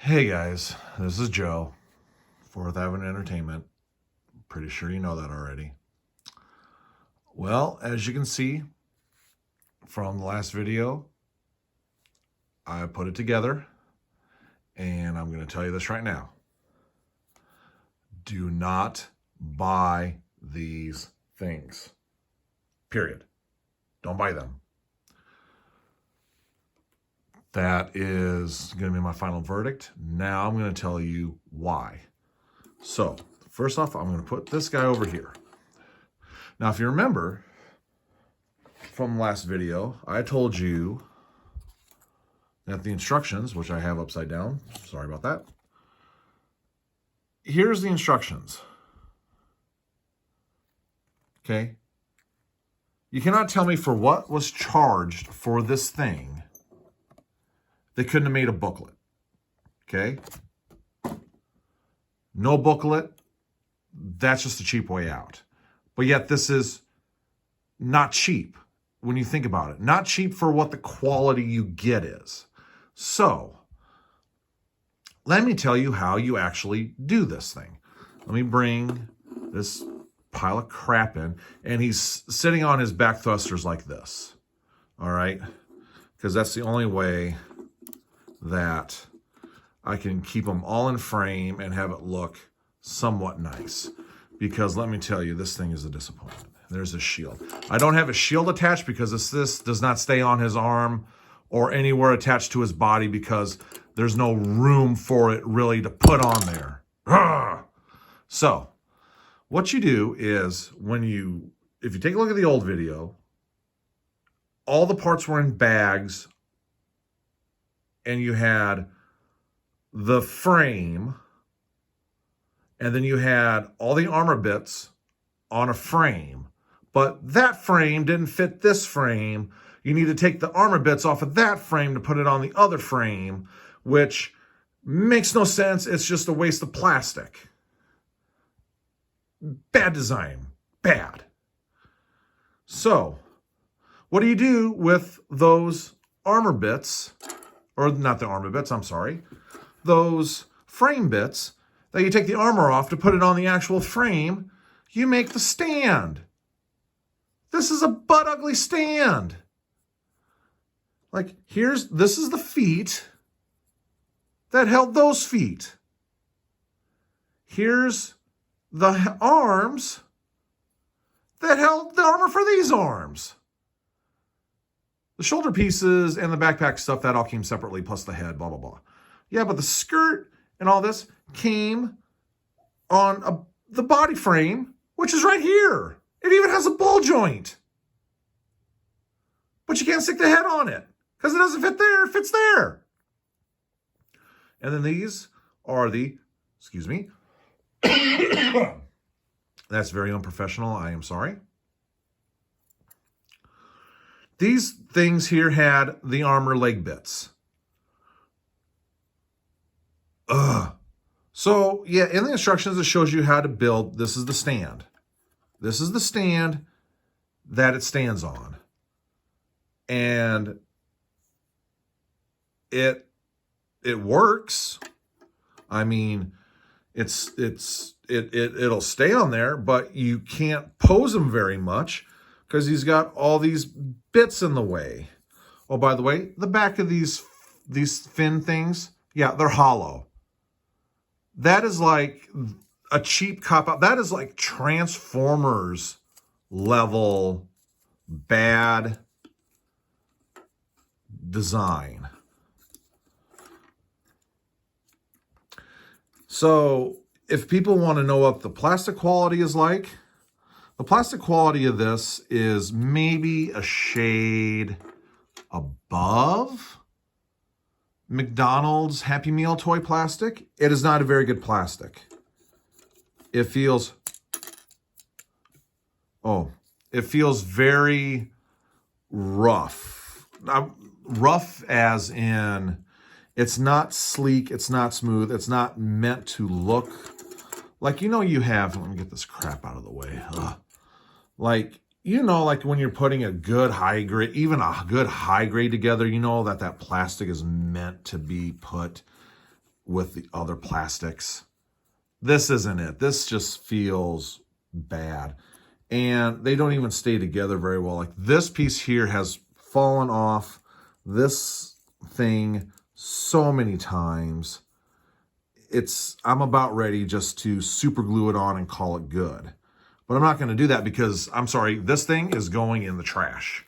Hey guys, this is Joe, Fourth Avenue Entertainment. Pretty sure you know that already. Well, as you can see from the last video, I put it together, and I'm going to tell you this right now. Do not buy these things. Period. Don't buy them. That is going to be my final verdict. Now I'm going to tell you why. So, first off, I'm going to put this guy over here. Now, if you remember from last video, I told you that the instructions, which I have upside down, sorry about that. Here's the instructions. Okay? You cannot tell me for what was charged for this thing. They couldn't have made a booklet. Okay? No booklet. That's just a cheap way out. But yet this is not cheap when you think about it. Not cheap for what the quality you get is. So, let me tell you how you actually do this thing. Let me bring this pile of crap in. And he's sitting on his back thrusters like this. All right? Because that's the only way that I can keep them all in frame and have it look somewhat nice. Because let me tell you, this thing is a disappointment. There's a shield. I don't have a shield attached because this does not stay on his arm or anywhere attached to his body because there's no room for it really to put on there. Ugh. So, what you do is if you take a look at the old video, all the parts were in bags and you had the frame, and then you had all the armor bits on a frame. But that frame didn't fit this frame. You need to take the armor bits off of that frame to put it on the other frame, which makes no sense. It's just a waste of plastic. Bad design. Bad. So, what do you do with those armor bits? Or not the armor bits, I'm sorry. Those frame bits that you take the armor off to put it on the actual frame. You make the stand. This is a butt ugly stand. Like, this is the feet that held those feet. Here's the arms that held the armor for these arms. The shoulder pieces and the backpack stuff, that all came separately, plus the head, blah, blah, blah. Yeah, but the skirt and all this came on the body frame, which is right here. It even has a ball joint. But you can't stick the head on it because it doesn't fit there. It fits there. And then these are excuse me. That's very unprofessional. I am sorry. These things here had the armor leg bits. Ugh. So, yeah, in the instructions, it shows you how to build. This is the stand. This is the stand that it stands on. And it works. I mean, it'll stay on there, but you can't pose him very much because he's got all these bits in the way. Oh, by the way, the back of these fin things, yeah, they're hollow. That is like a cheap cop-out. That is like Transformers level bad design. So, if people want to know what the plastic quality is like, the plastic quality of this is maybe a shade above McDonald's Happy Meal toy plastic. It is not a very good plastic. It feels very rough. Rough as in it's not sleek, it's not smooth, it's not meant to look like, you have, let me get this crap out of the way. Like, like when you're putting a good high grade, even a good high grade together, that plastic is meant to be put with the other plastics. This isn't it. This just feels bad. And they don't even stay together very well. Like this piece here has fallen off this thing so many times. I'm about ready just to super glue it on and call it good. But I'm not going to do that because, I'm sorry, this thing is going in the trash.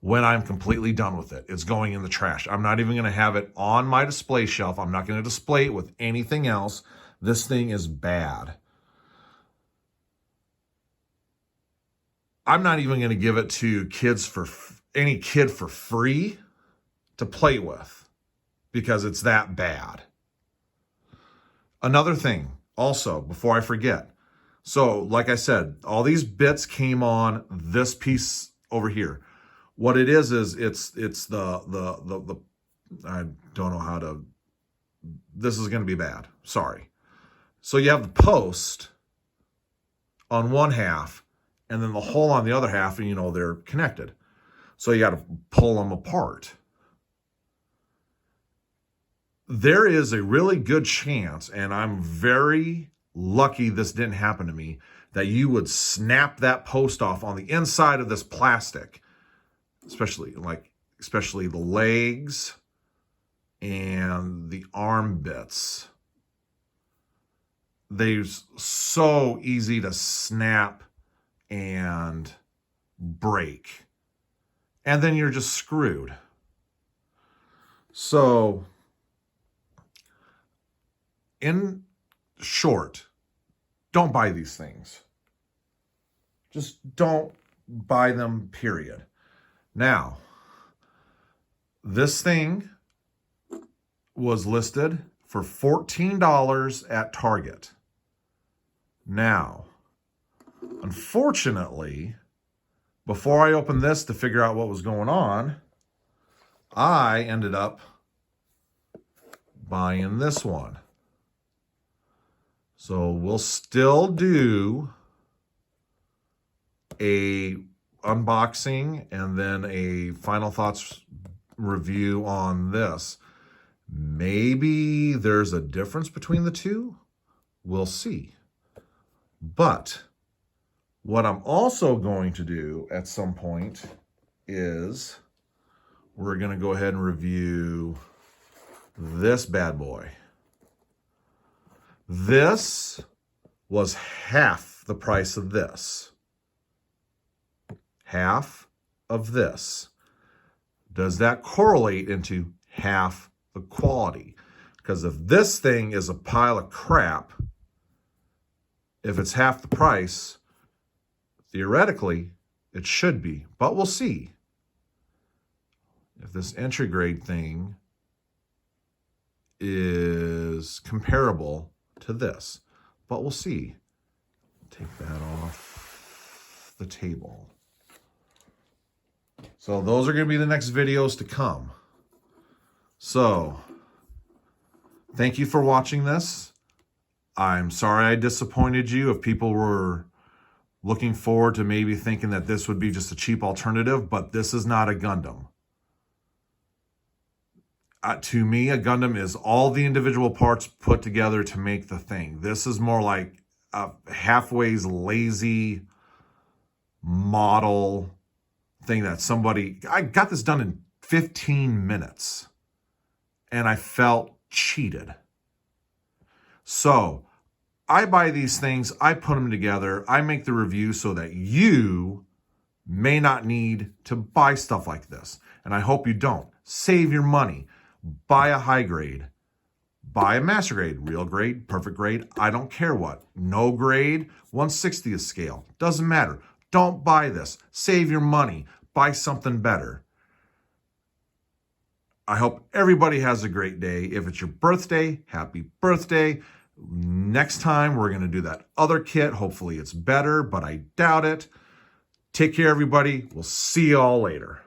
When I'm completely done with it, it's going in the trash. I'm not even going to have it on my display shelf. I'm not going to display it with anything else. This thing is bad. I'm not even going to give it to any kid for free to play with because it's that bad. Another thing also, before I forget. So, like I said, all these bits came on this piece over here. What it is it's the I don't know how to, this is going to be bad. Sorry. So you have the post on one half and then the hole on the other half, and they're connected. So you got to pull them apart. There is a really good chance, and I'm very lucky this didn't happen to me, that you would snap that post off on the inside of this plastic, especially the legs and the arm bits. They're so easy to snap and break. And then you're just screwed. So, in short, don't buy these things. Just don't buy them, period. Now, this thing was listed for $14 at Target. Now, unfortunately, before I opened this to figure out what was going on, I ended up buying this one. So we'll still do a unboxing and then a final thoughts review on this. Maybe there's a difference between the two. We'll see. But what I'm also going to do at some point is we're going to go ahead and review this bad boy. This was half the price of this. Half of this. Does that correlate into half the quality? Because if this thing is a pile of crap, if it's half the price, theoretically, it should be. But we'll see. If this entry grade thing is comparable to this. But we'll see. Take that off the table. So those are going to be the next videos to come. So, thank you for watching this. I'm sorry I disappointed you if people were looking forward to maybe thinking that this would be just a cheap alternative, but this is not a Gundam. To me, a Gundam is all the individual parts put together to make the thing. This is more like a halfway lazy model thing that I got this done in 15 minutes and I felt cheated. So I buy these things, I put them together, I make the review so that you may not need to buy stuff like this. And I hope you don't. Save your money. Buy a high grade. Buy a master grade, real grade, perfect grade, I don't care what. No grade, 1/60th scale. Doesn't matter. Don't buy this. Save your money. Buy something better. I hope everybody has a great day. If it's your birthday, happy birthday. Next time, we're going to do that other kit. Hopefully it's better, but I doubt it. Take care, everybody. We'll see you all later.